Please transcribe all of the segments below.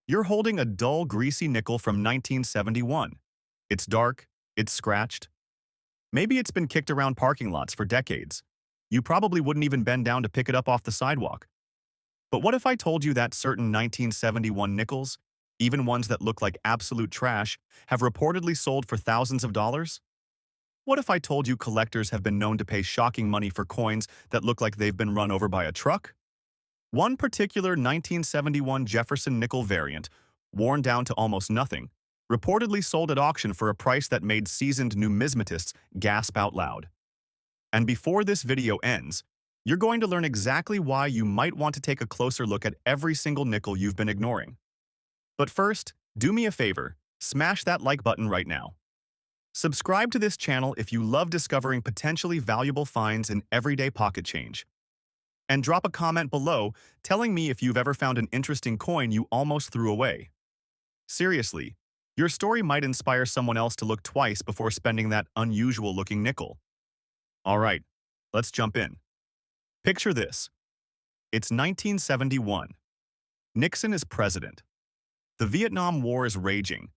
You're holding a dull, greasy nickel from 1971. It's dark, it's scratched. Maybe it's been kicked around parking lots for decades. You probably wouldn't even bend down to pick it up off the sidewalk. But what if I told you that certain 1971 nickels, even ones that look like absolute trash, have reportedly sold for thousands of dollars? What if I told you collectors have been known to pay shocking money for coins that look like they've been run over by a truck? One particular 1971 Jefferson Nickel variant, worn down to almost nothing, reportedly sold at auction for a price that made seasoned numismatists gasp out loud. And before this video ends, you're going to learn exactly why you might want to take a closer look at every single nickel you've been ignoring. But first, do me a favor, smash that like button right now. Subscribe to this channel if you love discovering potentially valuable finds in everyday pocket change. And drop a comment below telling me if you've ever found an interesting coin you almost threw away. Seriously, your story might inspire someone else to look twice before spending that unusual-looking nickel. Alright, let's jump in. Picture this. It's 1971. Nixon is president. The Vietnam War is raging,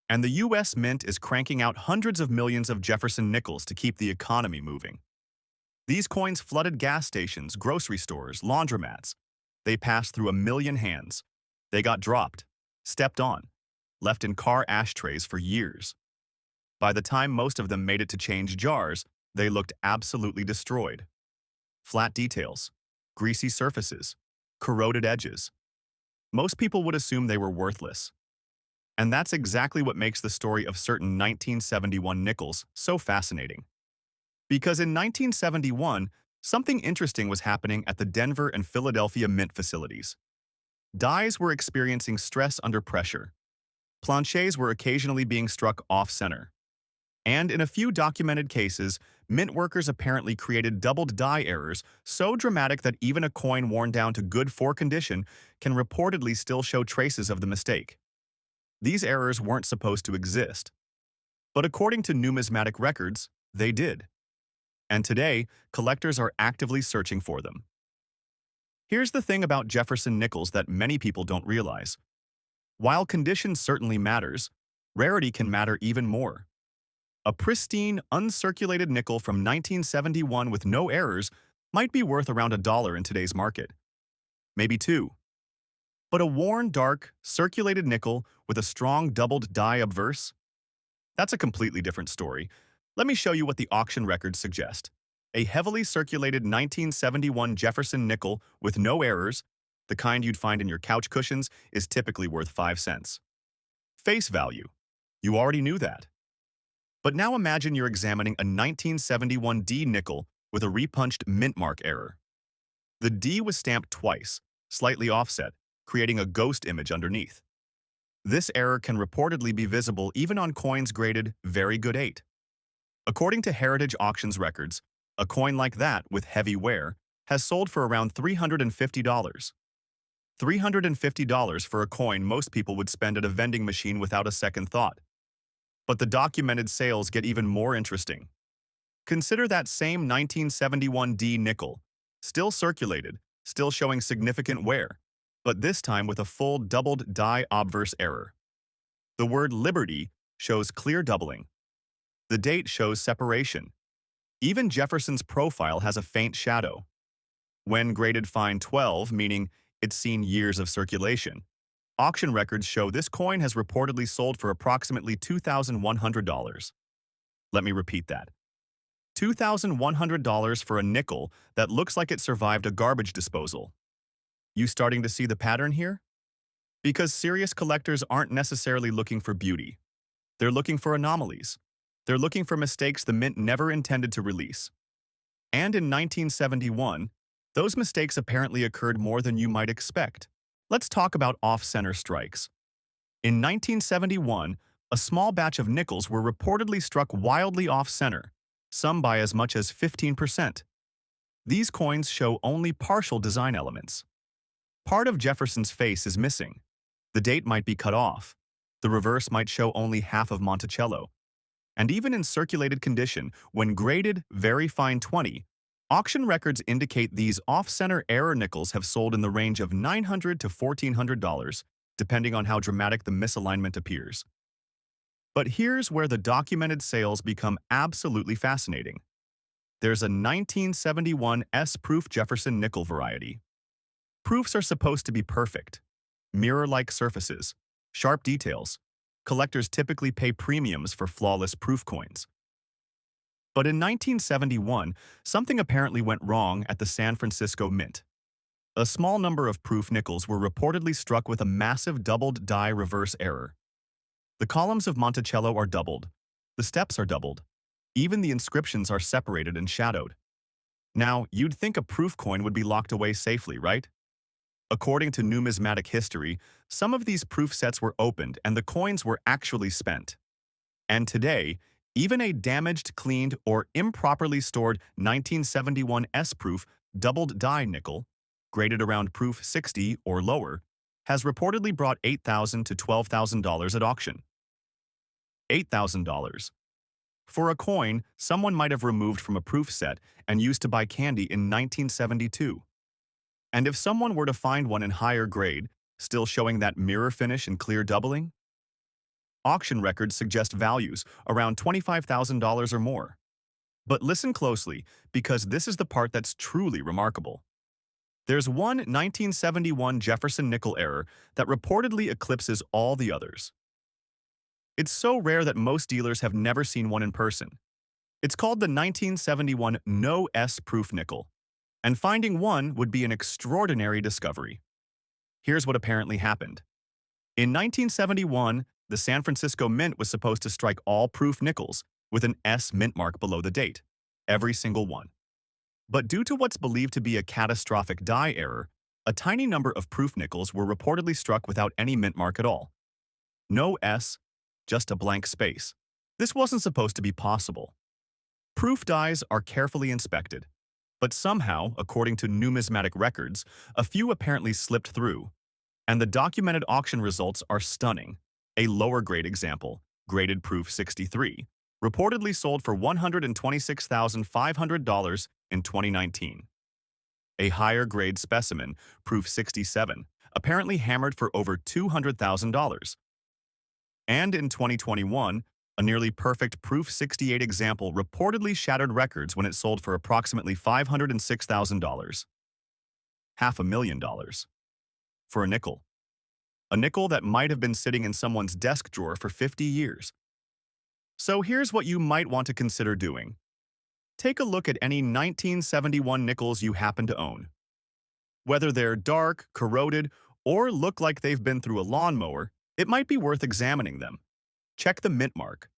and the U.S. Mint is cranking out hundreds of millions of Jefferson Nickels to keep the economy moving. These coins flooded gas stations, grocery stores, laundromats. They passed through 1 million hands. They got dropped, stepped on, left in car ashtrays for years. By the time most of them made it to change jars, they looked absolutely destroyed. Flat details, greasy surfaces, corroded edges. Most people would assume they were worthless. And that's exactly what makes the story of certain 1971 nickels so fascinating. Because in 1971, something interesting was happening at the Denver and Philadelphia mint facilities. Dies were experiencing stress under pressure. Planchets were occasionally being struck off-center. And in a few documented cases, mint workers apparently created doubled die errors so dramatic that even a coin worn down to good for condition can reportedly still show traces of the mistake. These errors weren't supposed to exist. But according to numismatic records, they did. And today, collectors are actively searching for them. Here's the thing about Jefferson Nickels that many people don't realize. While condition certainly matters, rarity can matter even more. A pristine, uncirculated nickel from 1971 with no errors might be worth around $1 in today's market. Maybe $2. But a worn, dark, circulated nickel with a strong doubled die obverse? That's a completely different story. Let me show you what the auction records suggest. A heavily circulated 1971 Jefferson nickel with no errors, the kind you'd find in your couch cushions, is typically worth 5 cents. Face value. You already knew that. But now imagine you're examining a 1971 D nickel with a repunched mint mark error. The D was stamped twice, slightly offset, creating a ghost image underneath. This error can reportedly be visible even on coins graded Very Good 8. According to Heritage Auctions records, a coin like that with heavy wear has sold for around $350. $350 for a coin most people would spend at a vending machine without a second thought. But the documented sales get even more interesting. Consider that same 1971 D nickel, still circulated, still showing significant wear, but this time with a full doubled die obverse error. The word Liberty shows clear doubling. The date shows separation. Even Jefferson's profile has a faint shadow. When graded fine 12, meaning it's seen years of circulation, auction records show this coin has reportedly sold for approximately $2,100. Let me repeat that. $2,100 for a nickel that looks like it survived a garbage disposal. You starting to see the pattern here? Because serious collectors aren't necessarily looking for beauty. They're looking for anomalies. They're looking for mistakes the mint never intended to release. And in 1971, those mistakes apparently occurred more than you might expect. Let's talk about off-center strikes. In 1971, a small batch of nickels were reportedly struck wildly off-center, some by as much as 15%. These coins show only partial design elements. Part of Jefferson's face is missing. The date might be cut off. The reverse might show only half of Monticello. And even in circulated condition, when graded Very Fine 20, auction records indicate these off-center error nickels have sold in the range of $900 to $1,400, depending on how dramatic the misalignment appears. But here's where the documented sales become absolutely fascinating. There's a 1971 S-proof Jefferson Nickel variety. Proofs are supposed to be perfect. Mirror-like surfaces, sharp details. Collectors typically pay premiums for flawless proof coins. But in 1971, something apparently went wrong at the San Francisco Mint. A small number of proof nickels were reportedly struck with a massive doubled die reverse error. The columns of Monticello are doubled. The steps are doubled. Even the inscriptions are separated and shadowed. Now, you'd think a proof coin would be locked away safely, right? According to numismatic history, some of these proof sets were opened and the coins were actually spent. And today, even a damaged, cleaned, or improperly stored 1971 S-proof doubled die nickel, graded around proof 60 or lower, has reportedly brought $8,000 to $12,000 at auction. $8,000. For a coin someone might have removed from a proof set and used to buy candy in 1972. And if someone were to find one in higher grade, still showing that mirror finish and clear doubling? Auction records suggest values around $25,000 or more. But listen closely, because this is the part that's truly remarkable. There's one 1971 Jefferson Nickel error that reportedly eclipses all the others. It's so rare that most dealers have never seen one in person. It's called the 1971 No S proof nickel, and finding one would be an extraordinary discovery. Here's what apparently happened. In 1971, the San Francisco Mint was supposed to strike all proof nickels with an S mint mark below the date, every single one. But due to what's believed to be a catastrophic die error, a tiny number of proof nickels were reportedly struck without any mint mark at all. No S, just a blank space. This wasn't supposed to be possible. Proof dies are carefully inspected, but somehow, according to numismatic records, a few apparently slipped through, and the documented auction results are stunning. A lower grade example, graded proof 63, reportedly sold for $126,500 in 2019. A higher grade specimen, proof 67, apparently hammered for over $200,000. And in 2021, a nearly perfect proof 68 example reportedly shattered records when it sold for approximately $506,000. $500,000. For a nickel. A nickel that might have been sitting in someone's desk drawer for 50 years. So here's what you might want to consider doing. Take a look at any 1971 nickels you happen to own. Whether they're dark, corroded, or look like they've been through a lawnmower, it might be worth examining them. Check the mint mark.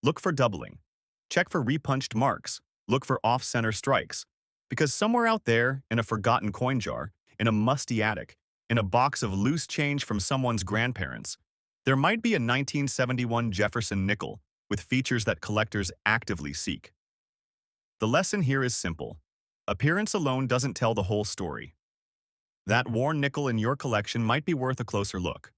Look for doubling. Check for repunched marks. Look for off-center strikes. Because somewhere out there, in a forgotten coin jar, in a musty attic, in a box of loose change from someone's grandparents, there might be a 1971 Jefferson Nickel with features that collectors actively seek. The lesson here is simple. Appearance alone doesn't tell the whole story. That worn nickel in your collection might be worth a closer look.